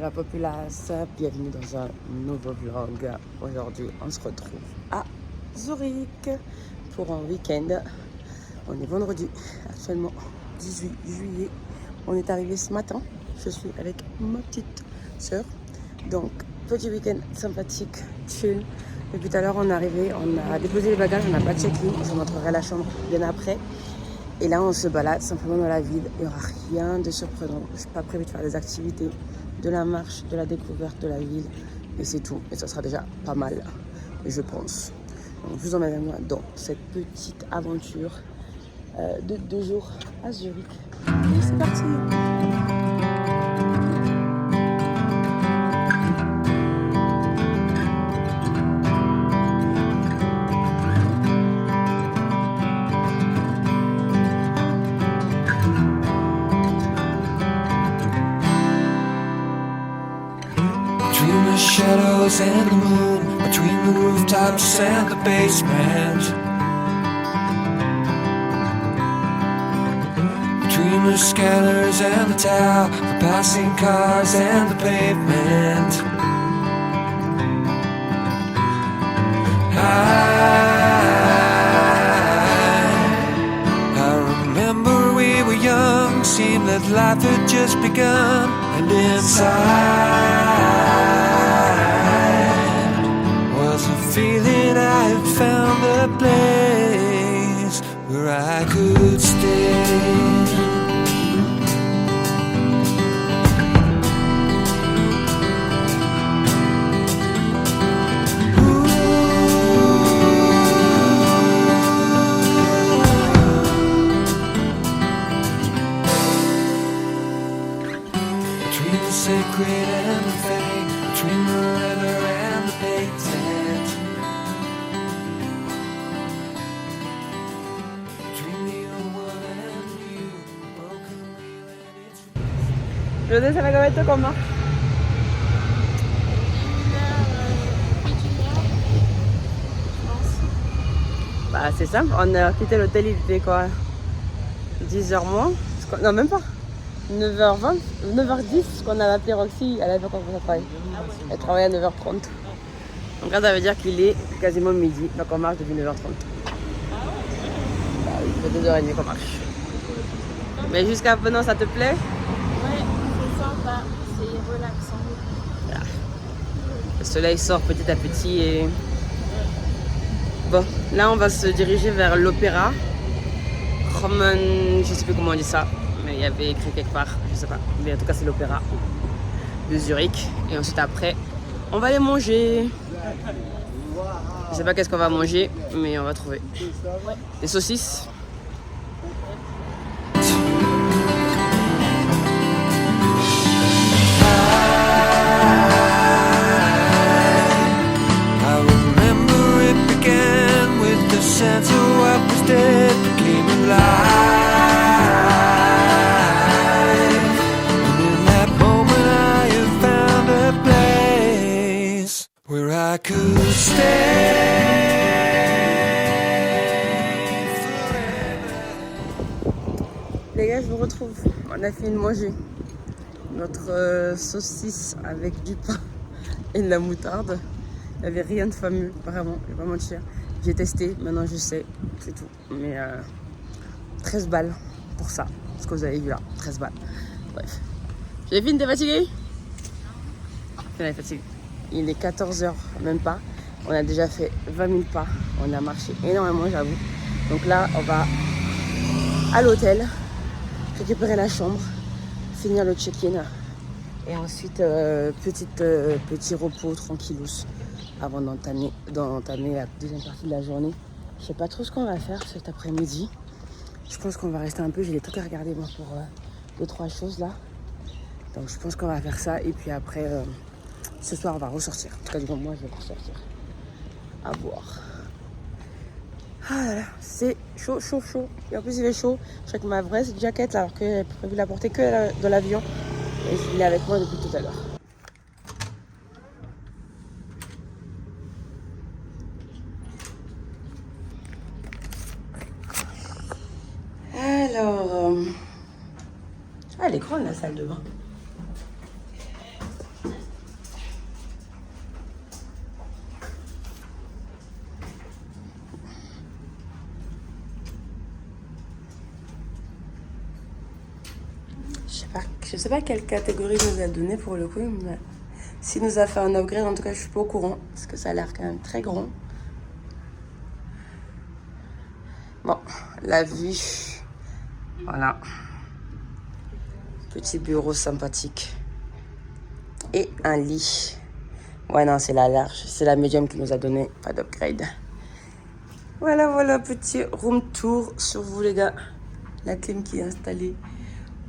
la populace, bienvenue dans un nouveau vlog. Aujourd'hui on se retrouve à Zurich pour un week-end. On est vendredi, actuellement 18 juillet. On est arrivé ce matin, je suis avec ma petite soeur. Donc petit week-end sympathique, chill. Depuis tout à l'heure on est arrivé, on a déposé les bagages, on n'a pas check-in, je vous montrerai la chambre bien après. Et là, on se balade simplement dans la ville. Il n'y aura rien de surprenant. Je n'ai pas prévu de faire des activités, de la marche, de la découverte de la ville. Et c'est tout. Et ça sera déjà pas mal, je pense. Donc, je vous emmène avec moi dans cette petite aventure de 2 jours à Zurich. Et c'est parti! Shadows and the moon, between the rooftops and the basement, between the scanners and the tower, the passing cars and the pavement. I remember we were young, seemed that life had just begun, and inside was a feeling I had found a place where I could stay. Between the sacred and the fake, between the leather and the patent, between the old world and the new, a broken wheel and its... Giuseppe, se la gavetta come? Bah c'est simple, on a quitté l'hôtel, il était quoi, 10h moins, non même pas, 9h20, 9h10, parce qu'on avait appelé Roxy, elle avait pas commencé à travailler. Elle travaillait à 9h30. Donc là ça veut dire qu'il est quasiment midi, donc on marche depuis 9h30. Bah oui, ça fait 2h30 qu'on marche. Mais jusqu'à maintenant ça te plaît? Ouais, c'est sympa, c'est relaxant. Voilà. Le soleil sort petit à petit et... Bon, là on va se diriger vers l'opéra. Roman, je sais plus comment on dit ça, mais il y avait écrit quelque part, je sais pas. Mais en tout cas c'est l'opéra de Zurich. Et ensuite après, on va aller manger. Je sais pas qu'est-ce qu'on va manger, mais on va trouver. Des saucisses. Sense of what was dead became alive, and in that moment I have found a place where I could stay forever. Les gars, je vous retrouve. On a fini de manger notre saucisse avec du pain et de la moutarde. Il n'y avait rien de fameux, vraiment, je vais pas mentir. J'ai testé, maintenant je sais, c'est tout. Mais 13 balles pour ça, ce que vous avez vu là, 13 balles. Bref. Joséphine, t'es fatiguée? Elle est fatiguée. Il est 14h, même pas. On a déjà fait 20 000 pas. On a marché énormément, j'avoue. Donc là, on va à l'hôtel, récupérer la chambre, finir le check-in. Et ensuite, petit repos tranquillous avant d'entamer la deuxième partie de la journée. Je sais pas trop ce qu'on va faire cet après-midi. Je pense qu'on va rester un peu. J'ai des trucs à regarder moi pour 2-3 choses là. Donc je pense qu'on va faire ça. Et puis après, ce soir on va ressortir. En tout cas, du coup, moi je vais ressortir à boire. Ah là là, c'est chaud, chaud, chaud. Et en plus il est chaud. Je suis avec ma vraie jaquette là, alors que j'avais prévu la porter que dans l'avion. Et il est avec moi depuis tout à l'heure. Alors, elle est grande la salle de bain. Je sais pas quelle catégorie il nous a donné pour le coup, mais s'il nous a fait un upgrade, en tout cas, je suis pas au courant parce que ça a l'air quand même très grand. Bon, la vue, voilà. Petit bureau sympathique et un lit. Ouais, non, c'est la large, c'est la médium qui nous a donné, pas d'upgrade. Voilà, petit room tour sur vous les gars. La clim qui est installée.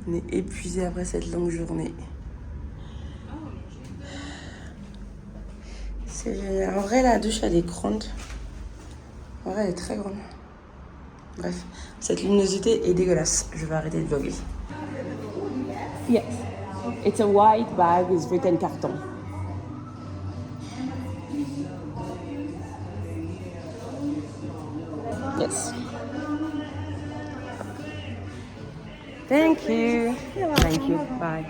On est épuisé après cette longue journée. C'est génial. En vrai, la douche, elle est grande. En vrai, elle est très grande. Bref, cette luminosité est dégueulasse. Je vais arrêter de vlogger. Yes. It's a white bag with written carton. Yes. Thank you. Thank you. Bye.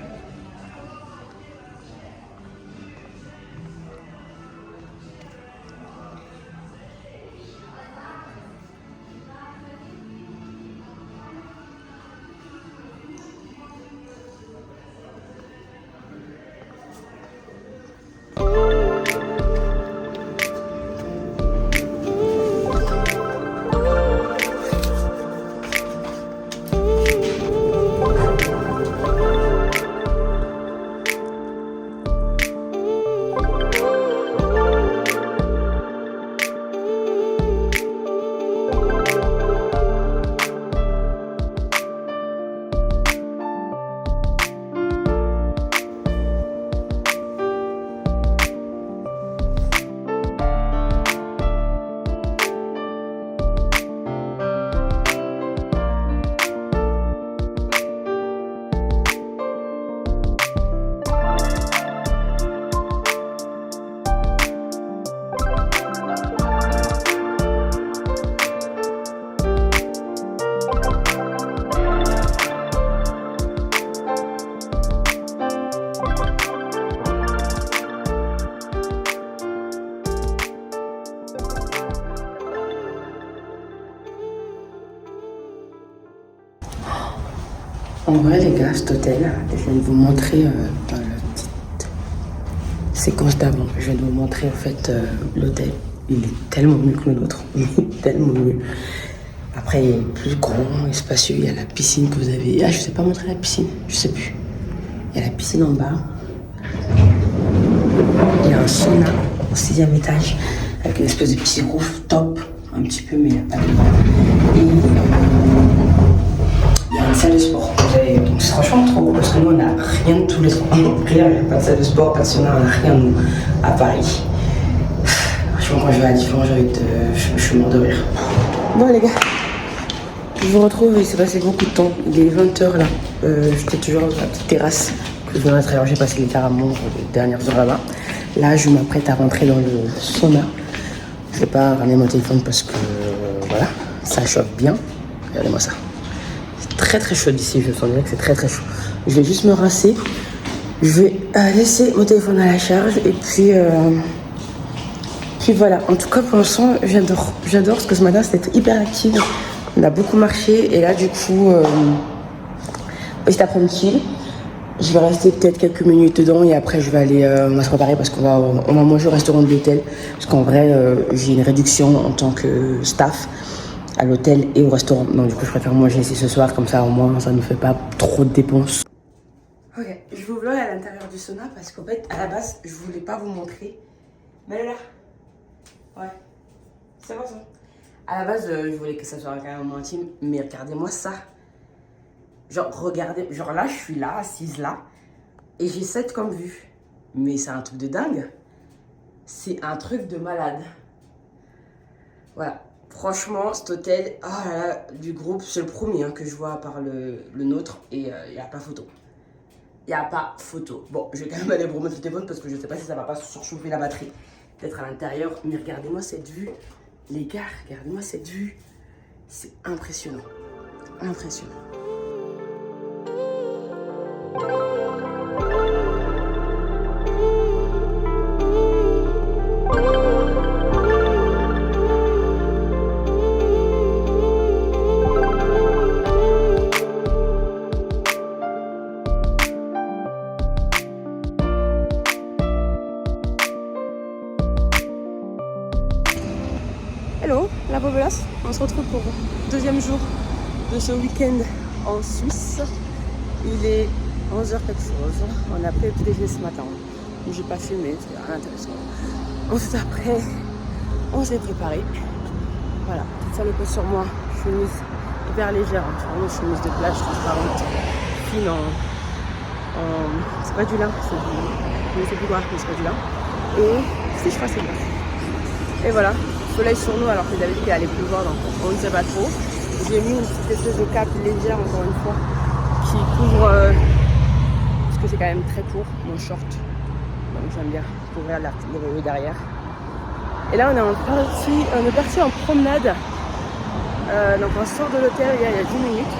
En vrai, les gars, cet hôtel, je viens de vous montrer dans la petite séquence d'avant. Je viens de vous montrer en fait l'hôtel. Il est tellement mieux que le nôtre. Il est tellement mieux. Après, il est plus grand et spacieux. Il y a la piscine que vous avez. Ah, je ne sais pas montrer la piscine. Je sais plus. Il y a la piscine en bas. Il y a un sauna au 6e étage avec une espèce de petit rooftop. Un petit peu, mais il n'y a pas de... Et il y a une salle de sport. Donc c'est franchement trop cool parce que nous on n'a rien de tous les trois. Rien, il n'y a pas de salle de sport, pas de sauna, on n'a rien nous à Paris. Franchement quand je vais à Dijon, je suis mort de rire. Bon les gars, je vous retrouve, il s'est passé beaucoup de temps. Il est 20h là. J'étais toujours dans la petite terrasse que je viens d'être allongée parce qu'il était à mon les dernières heures là-bas. Là je m'apprête à rentrer dans le sauna. Je vais pas ramener mon téléphone parce que voilà, ça chauffe bien. Regardez-moi ça. Très très chaud d'ici, je sens bien que c'est très très chaud. Je vais juste me rincer. Je vais laisser mon téléphone à la charge et puis voilà. En tout cas pour l'instant j'adore parce que ce matin c'était hyper active. On a beaucoup marché et là du coup cet après-midi je vais rester peut-être quelques minutes dedans et après je vais aller on va se préparer parce qu'on va manger au restaurant de l'hôtel parce qu'en vrai j'ai une réduction en tant que staff à l'hôtel et au restaurant. Donc du coup je préfère manger ici ce soir, comme ça au moins ça ne me fait pas trop de dépenses. Ok, je vous vlog à l'intérieur du sauna parce qu'en fait à la base je voulais pas vous montrer. Mais là, ouais, c'est bon ça. À la base je voulais que ça soit quand même moins intime, mais regardez-moi ça. Genre regardez, genre là je suis là, assise là, et j'ai cette comme vue. Mais c'est un truc de dingue. C'est un truc de malade. Voilà. Franchement, cet hôtel du groupe, c'est le premier que je vois à part le nôtre et il n'y a pas photo. Il n'y a pas photo. Bon, je vais quand même aller pour mettre le téléphone parce que je ne sais pas si ça va pas surchauffer la batterie. Peut-être à l'intérieur, mais regardez-moi cette vue. Les gars, regardez-moi cette vue. C'est impressionnant. Impressionnant. se retrouve pour le deuxième jour de ce week-end en Suisse. Il est 11h quelque chose. On a pris le petit déjeuner ce matin. J'ai pas fumé, c'est rien d'intéressant. Ensuite après, on s'est préparé. Voilà, ça le pose sur moi, chemise hyper légère, vraiment une chemise de plage transparente, fine c'est pas du lin, je ne sais plus quoi, mais c'est pas du lin. Et si je crois que c'est bien. Et voilà, soleil sur nous alors que d'habitude il allait pleuvoir, donc on ne sait pas trop. J'ai mis une petite espèce de cape légère encore une fois qui couvre, parce que c'est quand même très court, mon short. Donc j'aime bien couvrir le derrière. Et là on est parti en promenade. Donc on sort de l'hôtel il y a 10 minutes.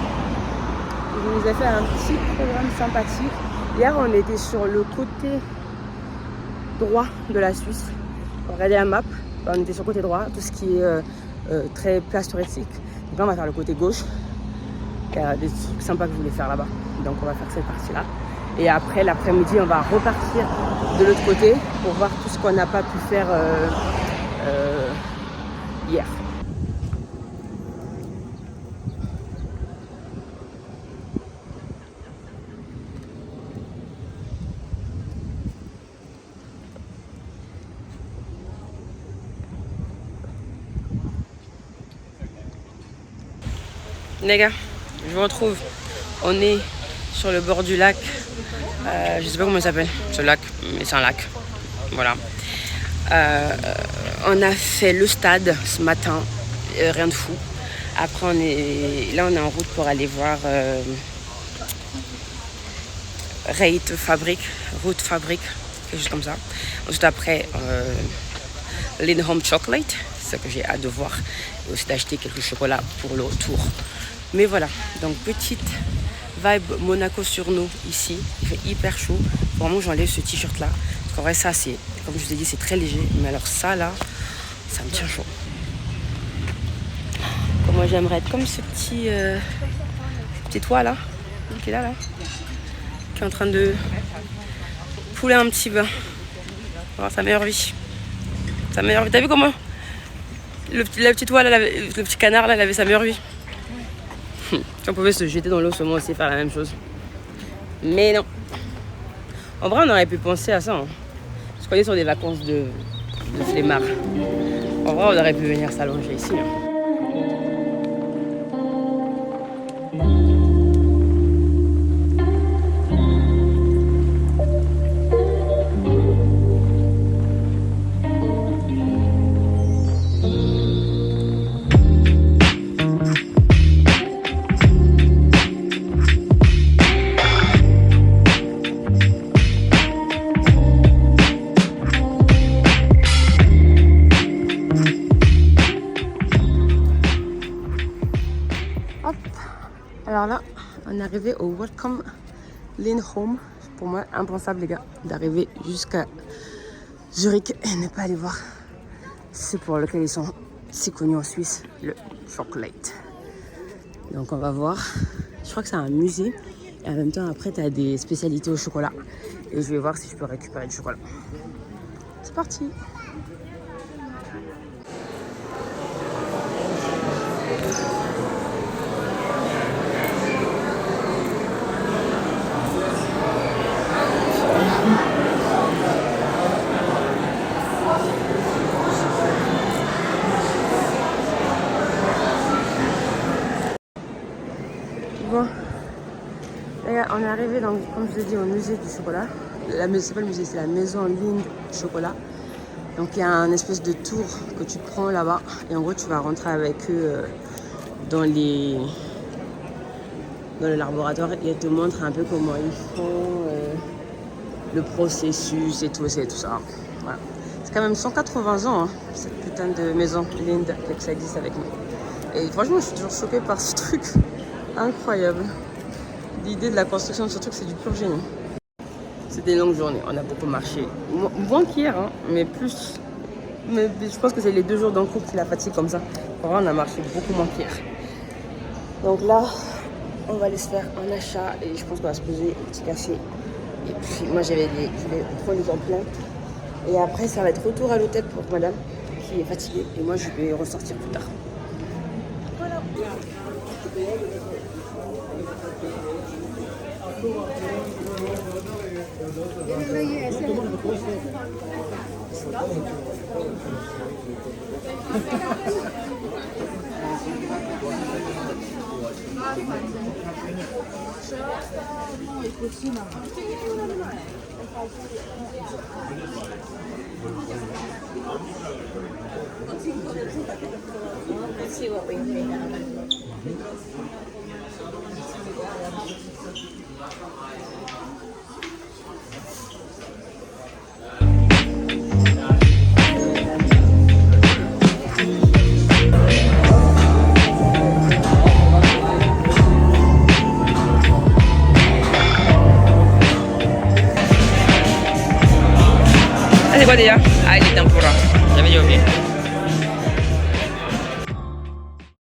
Il nous a fait un petit programme sympathique. Hier on était sur le côté droit de la Suisse. On regardait la map, on était sur le côté droit, tout ce qui est très place touristique. Donc là on va faire le côté gauche. Il y a des trucs sympas que je voulais faire là-bas. Donc on va faire cette partie-là. Et après l'après-midi on va repartir de l'autre côté pour voir tout ce qu'on n'a pas pu faire hier. Les gars, je vous retrouve. On est sur le bord du lac. Je sais pas comment il s'appelle ce lac, mais c'est un lac. Voilà. On a fait le stade ce matin, rien de fou. Après, on est en route pour aller voir Route Fabrique, quelque chose comme ça. Ensuite après, Lindholm Chocolate, c'est ce que j'ai hâte de voir. Et aussi d'acheter quelques chocolats pour le retour. Mais voilà, donc petite vibe Monaco sur nous ici. Il fait hyper chaud. Vraiment, j'enlève ce t-shirt là. Parce qu'en vrai, ça, c'est, comme je vous ai dit, c'est très léger. Mais alors ça là, ça me tient chaud. Moi, j'aimerais être comme ce petit toit là, qui est là, qui est en train de pouler un petit bain. Voir sa meilleure vie. Sa meilleure vie. T'as vu comment la petite toile, le petit canard là, il avait sa meilleure vie. On pouvait se jeter dans l'eau seulement aussi faire la même chose. Mais non. En vrai, on aurait pu penser à ça. Hein. Parce qu'on est sur des vacances de flemmard. En vrai, on aurait pu venir s'allonger ici. Hein. Alors là, on est arrivé au Welcome Lindholm. Pour moi, impensable les gars, d'arriver jusqu'à Zurich et ne pas aller voir ce pour lequel ils sont si connus en Suisse, le chocolate. Donc on va voir. Je crois que c'est un musée. Et en même temps, après, tu as des spécialités au chocolat. Et je vais voir si je peux récupérer du chocolat. C'est parti! Bon, on est arrivé dans, comme je vous ai dit, au musée du chocolat. C'est pas le musée, c'est la maison Lind Chocolat. Donc il y a un espèce de tour que tu prends là-bas et en gros tu vas rentrer avec eux dans le laboratoire et ils te montrent un peu comment ils font le processus et tout ça. Voilà. C'est quand même 180 ans hein, cette putain de maison Lind que ça existe avec nous. Et franchement je suis toujours choquée par ce truc. Incroyable. L'idée de la construction de ce truc, c'est du pur génie. C'était une longue journée, on a beaucoup marché. Moins qu'hier, hein, mais plus. Mais je pense que c'est les 2 jours d'un coup qui la fatigue comme ça. Pour vrai, on a marché beaucoup moins qu'hier. Donc là, on va aller se faire un achat et je pense qu'on va se poser un petit café. Et puis moi, je vais prendre les emplettes. Et après, ça va être retour à l'hôtel pour madame qui est fatiguée. Et moi, je vais ressortir plus tard. Let's see what we pay now. Ah, c'est quoi déjà? Ah, les tempura. J'avais déjà oublié.